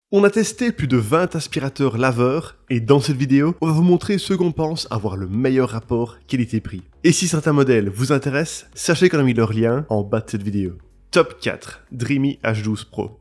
On a testé plus de 20 aspirateurs laveurs et dans cette vidéo, on va vous montrer ceux qu'on pense avoir le meilleur rapport qualité-prix. Et si certains modèles vous intéressent, sachez qu'on a mis leur lien en bas de cette vidéo. Top 4, Dreamy H12 Pro.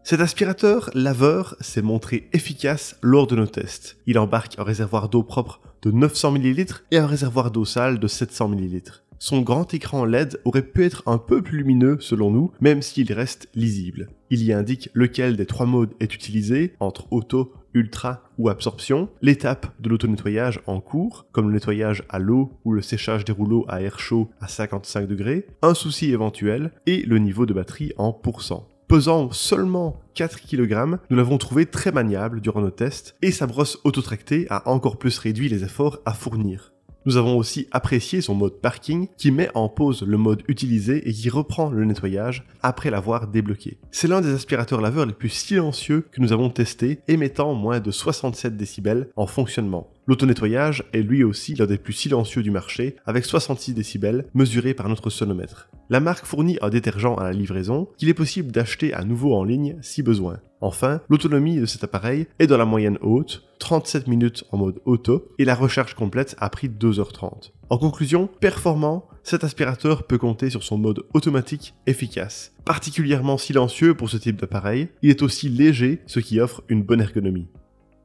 Cet aspirateur laveur s'est montré efficace lors de nos tests. Il embarque un réservoir d'eau propre de 900 ml et un réservoir d'eau sale de 700 ml. Son grand écran LED aurait pu être un peu plus lumineux selon nous, même s'il reste lisible. Il y indique lequel des trois modes est utilisé, entre auto, ultra ou absorption, l'étape de l'auto-nettoyage en cours, comme le nettoyage à l'eau ou le séchage des rouleaux à air chaud à 55 degrés, un souci éventuel et le niveau de batterie en pourcent. Pesant seulement 4 kg, nous l'avons trouvé très maniable durant nos tests et sa brosse autotractée a encore plus réduit les efforts à fournir. Nous avons aussi apprécié son mode parking qui met en pause le mode utilisé et qui reprend le nettoyage après l'avoir débloqué. C'est l'un des aspirateurs laveurs les plus silencieux que nous avons testé, émettant moins de 67 décibels en fonctionnement. L'auto-nettoyage est lui aussi l'un des plus silencieux du marché, avec 66 décibels mesurés par notre sonomètre. La marque fournit un détergent à la livraison qu'il est possible d'acheter à nouveau en ligne si besoin. Enfin, l'autonomie de cet appareil est dans la moyenne haute, 37 minutes en mode auto, et la recharge complète a pris 2h30. En conclusion, performant, cet aspirateur peut compter sur son mode automatique efficace. Particulièrement silencieux pour ce type d'appareil, il est aussi léger, ce qui offre une bonne ergonomie.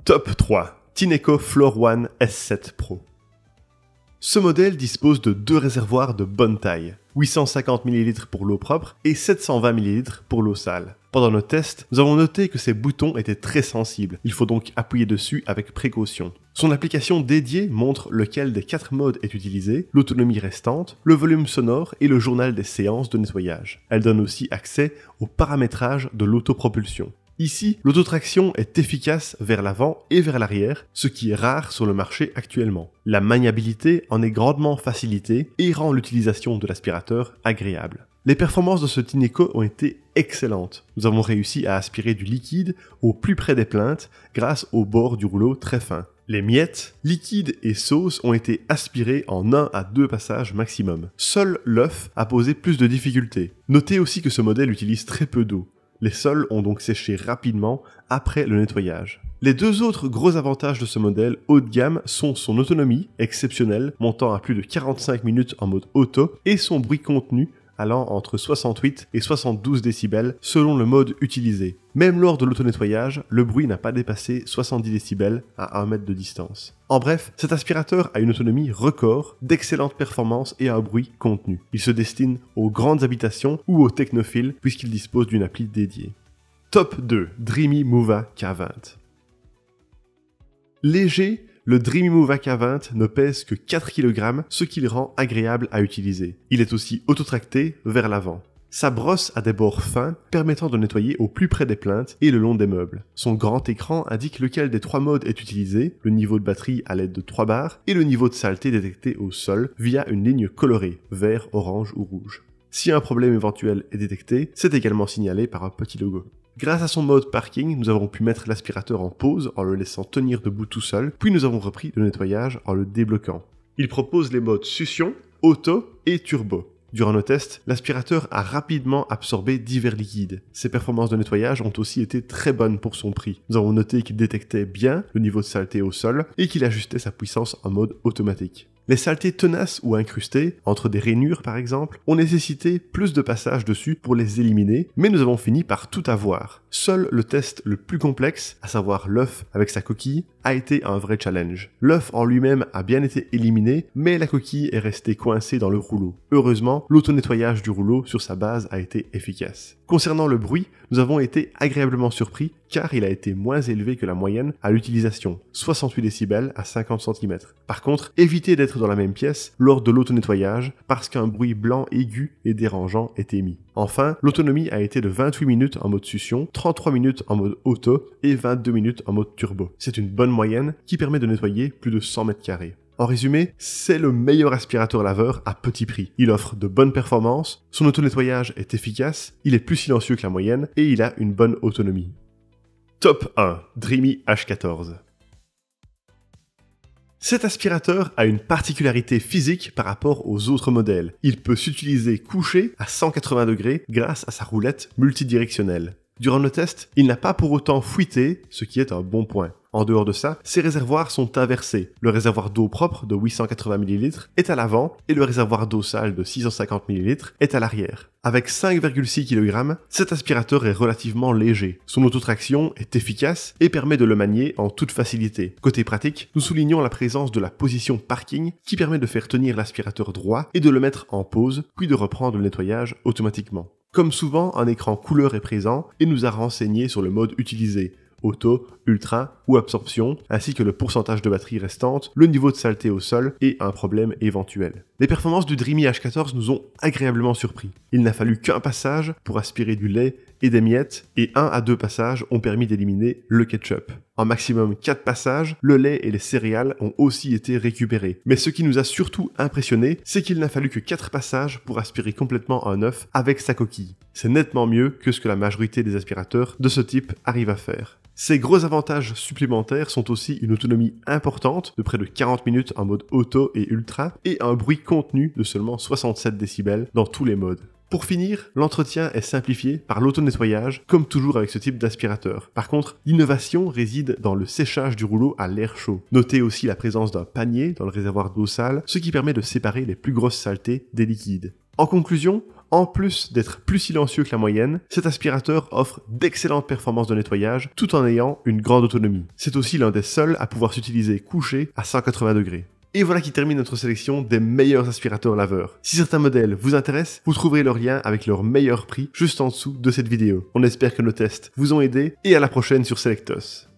Top 3. Tineco Floor One S7 Pro. Ce modèle dispose de deux réservoirs de bonne taille, 850 ml pour l'eau propre et 720 ml pour l'eau sale. Pendant nos tests, nous avons noté que ces boutons étaient très sensibles, il faut donc appuyer dessus avec précaution. Son application dédiée montre lequel des 4 modes est utilisé, l'autonomie restante, le volume sonore et le journal des séances de nettoyage. Elle donne aussi accès au paramétrage de l'autopropulsion. Ici, l'autotraction est efficace vers l'avant et vers l'arrière, ce qui est rare sur le marché actuellement. La maniabilité en est grandement facilitée et rend l'utilisation de l'aspirateur agréable. Les performances de ce Tineco ont été excellentes. Nous avons réussi à aspirer du liquide au plus près des plaintes grâce au bord du rouleau très fin. Les miettes, liquides et sauce ont été aspirées en 1 à 2 passages maximum. Seul l'œuf a posé plus de difficultés. Notez aussi que ce modèle utilise très peu d'eau. Les sols ont donc séché rapidement après le nettoyage. Les deux autres gros avantages de ce modèle haut de gamme sont son autonomie, exceptionnelle, montant à plus de 45 minutes en mode auto, et son bruit contenu, allant entre 68 et 72 décibels selon le mode utilisé. Même lors de l'auto-nettoyage, le bruit n'a pas dépassé 70 décibels à 1 mètre de distance. En bref, cet aspirateur a une autonomie record, d'excellentes performances et un bruit contenu. Il se destine aux grandes habitations ou aux technophiles puisqu'il dispose d'une appli dédiée. Top 2, Dreamy Mova K20. Léger, le Dreamy Mova K20 ne pèse que 4 kg, ce qui le rend agréable à utiliser. Il est aussi autotracté vers l'avant. Sa brosse a des bords fins, permettant de nettoyer au plus près des plaintes et le long des meubles. Son grand écran indique lequel des 3 modes est utilisé, le niveau de batterie à l'aide de 3 barres, et le niveau de saleté détecté au sol via une ligne colorée, vert, orange ou rouge. Si un problème éventuel est détecté, c'est également signalé par un petit logo. Grâce à son mode parking, nous avons pu mettre l'aspirateur en pause en le laissant tenir debout tout seul, puis nous avons repris le nettoyage en le débloquant. Il propose les modes succion, auto et turbo. Durant nos tests, l'aspirateur a rapidement absorbé divers liquides. Ses performances de nettoyage ont aussi été très bonnes pour son prix. Nous avons noté qu'il détectait bien le niveau de saleté au sol et qu'il ajustait sa puissance en mode automatique. Les saletés tenaces ou incrustées, entre des rainures par exemple, ont nécessité plus de passages dessus pour les éliminer, mais nous avons fini par tout avoir. Seul le test le plus complexe, à savoir l'œuf avec sa coquille, a été un vrai challenge. L'œuf en lui-même a bien été éliminé, mais la coquille est restée coincée dans le rouleau. Heureusement, l'auto-nettoyage du rouleau sur sa base a été efficace. Concernant le bruit, nous avons été agréablement surpris car il a été moins élevé que la moyenne à l'utilisation, 68 décibels à 50 cm. Par contre, évitez d'être dans la même pièce lors de l'auto-nettoyage parce qu'un bruit blanc aigu et dérangeant est émis. Enfin, l'autonomie a été de 28 minutes en mode succion, 33 minutes en mode auto et 22 minutes en mode turbo. C'est une bonne moyenne qui permet de nettoyer plus de 100 m². En résumé, c'est le meilleur aspirateur laveur à petit prix. Il offre de bonnes performances, son auto-nettoyage est efficace, il est plus silencieux que la moyenne et il a une bonne autonomie. Top 1, Dreamy H14. Cet aspirateur a une particularité physique par rapport aux autres modèles. Il peut s'utiliser couché à 180 degrés grâce à sa roulette multidirectionnelle. Durant le test, il n'a pas pour autant fuité, ce qui est un bon point. En dehors de ça, ces réservoirs sont inversés. Le réservoir d'eau propre de 880 ml est à l'avant et le réservoir d'eau sale de 650 ml est à l'arrière. Avec 5,6 kg, cet aspirateur est relativement léger. Son autotraction est efficace et permet de le manier en toute facilité. Côté pratique, nous soulignons la présence de la position parking qui permet de faire tenir l'aspirateur droit et de le mettre en pause, puis de reprendre le nettoyage automatiquement. Comme souvent, un écran couleur est présent et nous a renseigné sur le mode utilisé. Auto, ultra ou absorption, ainsi que le pourcentage de batterie restante, le niveau de saleté au sol et un problème éventuel. Les performances du Dreamy H14 nous ont agréablement surpris. Il n'a fallu qu'un passage pour aspirer du lait et des miettes, et 1 à 2 passages ont permis d'éliminer le ketchup. En maximum 4 passages, le lait et les céréales ont aussi été récupérés. Mais ce qui nous a surtout impressionné, c'est qu'il n'a fallu que 4 passages pour aspirer complètement un œuf avec sa coquille. C'est nettement mieux que ce que la majorité des aspirateurs de ce type arrivent à faire. Ces gros avantages supplémentaires sont aussi une autonomie importante de près de 40 minutes en mode auto et ultra et un bruit contenu de seulement 67 décibels dans tous les modes. Pour finir, l'entretien est simplifié par l'auto-nettoyage, comme toujours avec ce type d'aspirateur. Par contre, l'innovation réside dans le séchage du rouleau à l'air chaud. Notez aussi la présence d'un panier dans le réservoir d'eau sale, ce qui permet de séparer les plus grosses saletés des liquides. En conclusion, en plus d'être plus silencieux que la moyenne, cet aspirateur offre d'excellentes performances de nettoyage tout en ayant une grande autonomie. C'est aussi l'un des seuls à pouvoir s'utiliser couché à 180 degrés. Et voilà qui termine notre sélection des meilleurs aspirateurs laveurs. Si certains modèles vous intéressent, vous trouverez leur lien avec leur meilleur prix juste en dessous de cette vidéo. On espère que nos tests vous ont aidé et à la prochaine sur Selectos.